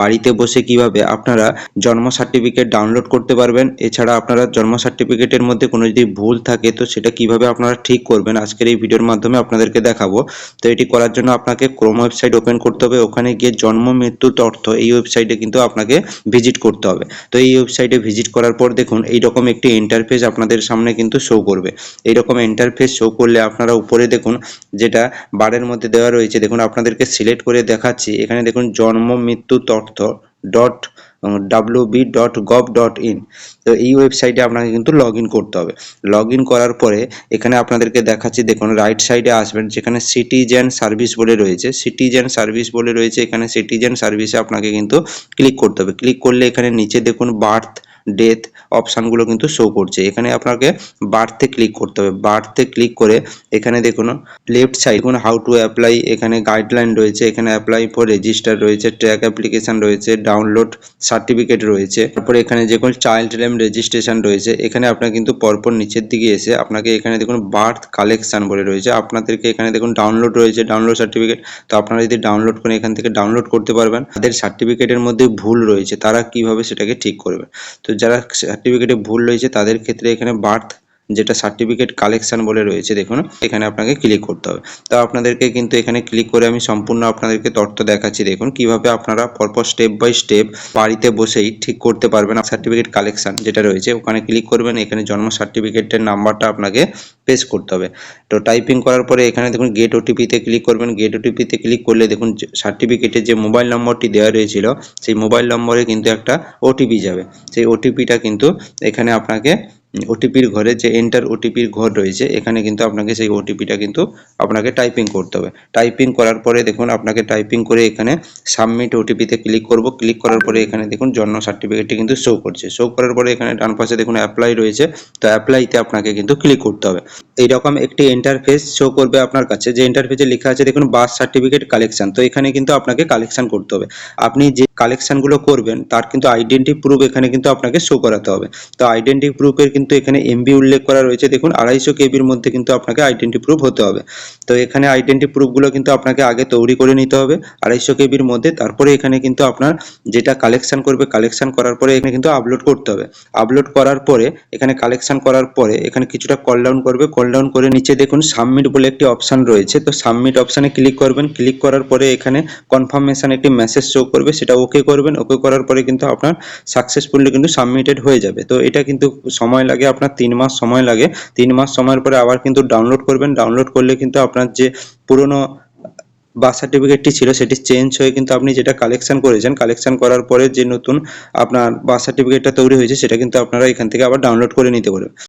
বাড়িতে বসে কিভাবে আপনারা জন্ম সার্টিফিকেট ডাউনলোড করতে পারবেন। এছাড়া আপনারা জন্ম সার্টিফিকেটের মধ্যে কোনো যদি ভুল থাকে তো সেটা কিভাবে আপনারা ঠিক করবেন আজকের এই ভিডিওর মাধ্যমে আপনাদেরকে দেখাবো। তো এটি করার জন্য আপনাকে ক্রোম ওয়েবসাইট ওপেন করতে হবে, ওখানে গিয়ে জন্ম মৃত্যু তথ্য এই ওয়েবসাইটে কিন্তু আপনাকে ভিজিট করতে হবে। তো এই ওয়েবসাইটে ভিজিট করার পর দেখুন এইরকম একটি ইন্টারফেস আপনাদের সামনে কিন্তু শো করবে। এইরকম ইন্টারফেস শো করলে আপনারা উপরে দেখুন যেটা বারের মধ্যে দেওয়া রয়েছে, দেখুন আপনাদেরকে সিলেক্ট করে দেখাচ্ছি। এখানে দেখুন জন্ম মৃত্যু তথ্য wb.gov.in। তো এই ওয়েবসাইটে আপনাকে কিন্তু লগ ইন করতে হবে। লগ ইন করার পরে এখানে আপনাদেরকে দেখাচ্ছি, দেখুন রাইট সাইডে আসবেন যেখানে সিটিজেন সার্ভিস বলে রয়েছে, এখানে সিটিজেন সার্ভিসে আপনাকে কিন্তু ক্লিক করতে হবে। ক্লিক করলে এখানে নিচে দেখুন বার্থ ডেথ অপশানগুলো কিন্তু শো করছে। এখানে আপনাকে বার্থে ক্লিক করতে হবে। বার্থে ক্লিক করে এখানে দেখুন লেফট সাইড দেখুন হাউ টু অ্যাপ্লাই, এখানে গাইডলাইন রয়েছে, এখানে অ্যাপ্লাই ফর রেজিস্টার রয়েছে, ট্র্যাক অ্যাপ্লিকেশন রয়েছে, ডাউনলোড সার্টিফিকেট রয়েছে, তারপরে এখানে যে কোনো চাইল্ড নেম রেজিস্ট্রেশন রয়েছে। এখানে আপনার কিন্তু পরপর নিচের দিকে এসে আপনাকে এখানে দেখুন বার্থ কালেকশন বলে রয়েছে, আপনাদেরকে এখানে দেখুন ডাউনলোড রয়েছে, ডাউনলোড সার্টিফিকেট। তো আপনারা যদি ডাউনলোড করেন এখান থেকে ডাউনলোড করতে পারবেন। তাদের সার্টিফিকেটের মধ্যে ভুল রয়েছে তারা কিভাবে সেটাকে ঠিক করবে। তো যারা সার্টিফিকেটে ভুল রয়েছে তাদের ক্ষেত্রে এখানে বার্থ যেটা সার্টিফিকেট কালেকশন বলে রয়েছে, দেখুন এখানে আপনাকে ক্লিক করতে হবে। তো আপনাদেরকে কিন্তু এখানে ক্লিক করে আমি সম্পূর্ণ আপনাদেরকে তথ্য দেখাচ্ছি। দেখুন কিভাবে আপনারা পরপর স্টেপ বাই স্টেপ বাড়িতে বসেই ঠিক করতে পারবেন। সার্টিফিকেট কালেকশন যেটা রয়েছে ওখানে ক্লিক করবেন, এখানে জন্ম সার্টিফিকেটের নাম্বারটা আপনাকে পেস্ট করতে হবে। তো টাইপিং করার পরে এখানে দেখুন গেট ওটিপিতে ক্লিক করবেন। গেট ওটিপিতে ক্লিক করলে দেখুন সার্টিফিকেটের যে মোবাইল নম্বরটি দেওয়া রয়েছিল সেই মোবাইল নম্বরে কিন্তু একটা ওটিপি যাবে। সেই ওটিপিটা কিন্তু এখানে আপনাকে ওটিপির ঘরে যে এন্টার ওটিপির ঘর রয়েছে এখানে কিন্তু আপনাকে সেই ওটিপিটা কিন্তু আপনাকে টাইপিং করতে হবে। টাইপিং করার পরে দেখুন আপনাকে টাইপিং করে এখানে সাবমিট ওটিপিতে ক্লিক করব। ক্লিক করার পরে এখানে দেখুন জন্ম সার্টিফিকেটটি কিন্তু শো করছে। শো করার পরে এখানে ডান পাশে দেখুন অ্যাপ্লাই রয়েছে, তো অ্যাপ্লাইতে আপনাকে কিন্তু ক্লিক করতে হবে। এইরকম একটি ইন্টারফেস শো করবে আপনার কাছে, যে ইন্টারফেসে লেখা আছে দেখুন বার্থ সার্টিফিকেট কালেকশন। তো এখানে কিন্তু আপনাকে কালেকশন করতে হবে। আপনি যে কালেকশনগুলো করবেন তার কিন্তু আইডেন্টি প্রুফ এখানে কিন্তু আপনাকে শো করাতে হবে। তো আইডেন্টি প্রুফের কিন্তু এখানে এমবি উল্লেখ করা রয়েছে, দেখুন 250 কেবির মধ্যে কিন্তু আপনাকে আইডেন্টি প্রুফ হতে হবে। তো এখানে আইডেন্টি প্রুফগুলো কিন্তু আপনাকে আগে তৈরি করে নিতে হবে 250 কেবির মধ্যে। তারপরে এখানে কিন্তু আপনার যেটা কালেকশন করবে, কালেকশন করার পরে এখানে কিন্তু আপলোড করতে হবে। আপলোড করার পরে এখানে কালেকশন করার পরে এখানে কিছুটা কল ডাউন করবে। কল ডাউন করে নিচে দেখুন সাবমিট বলে একটি অপশান রয়েছে, তো সাবমিট অপশানে ক্লিক করবেন। ক্লিক করার পরে এখানে কনফার্মেশন একটি মেসেজ শো করবে, সেটা ওকে করবেন। ওকে করার পরে কিন্তু আপনার সাকসেসফুলি কিন্তু সাবমিটেড হয়ে যাবে। তো এটা কিন্তু সময় লাগে আপনার 3 মাস সময় লাগে। 3 মাস সময়ের পরে আবার কিন্তু ডাউনলোড করবেন। ডাউনলোড করলে কিন্তু আপনার যে পুরনো বার্থ সার্টিফিকেটটি ছিল সেটি চেঞ্জ হয়ে কিন্তু আপনি যেটা কালেকশন করেছেন, কালেকশন করার পরে যে নতুন আপনার বার্থ সার্টিফিকেটটা তৈরি হয়েছে সেটা কিন্তু আপনারা এখান থেকে আবার ডাউনলোড করে নিতে পারবেন।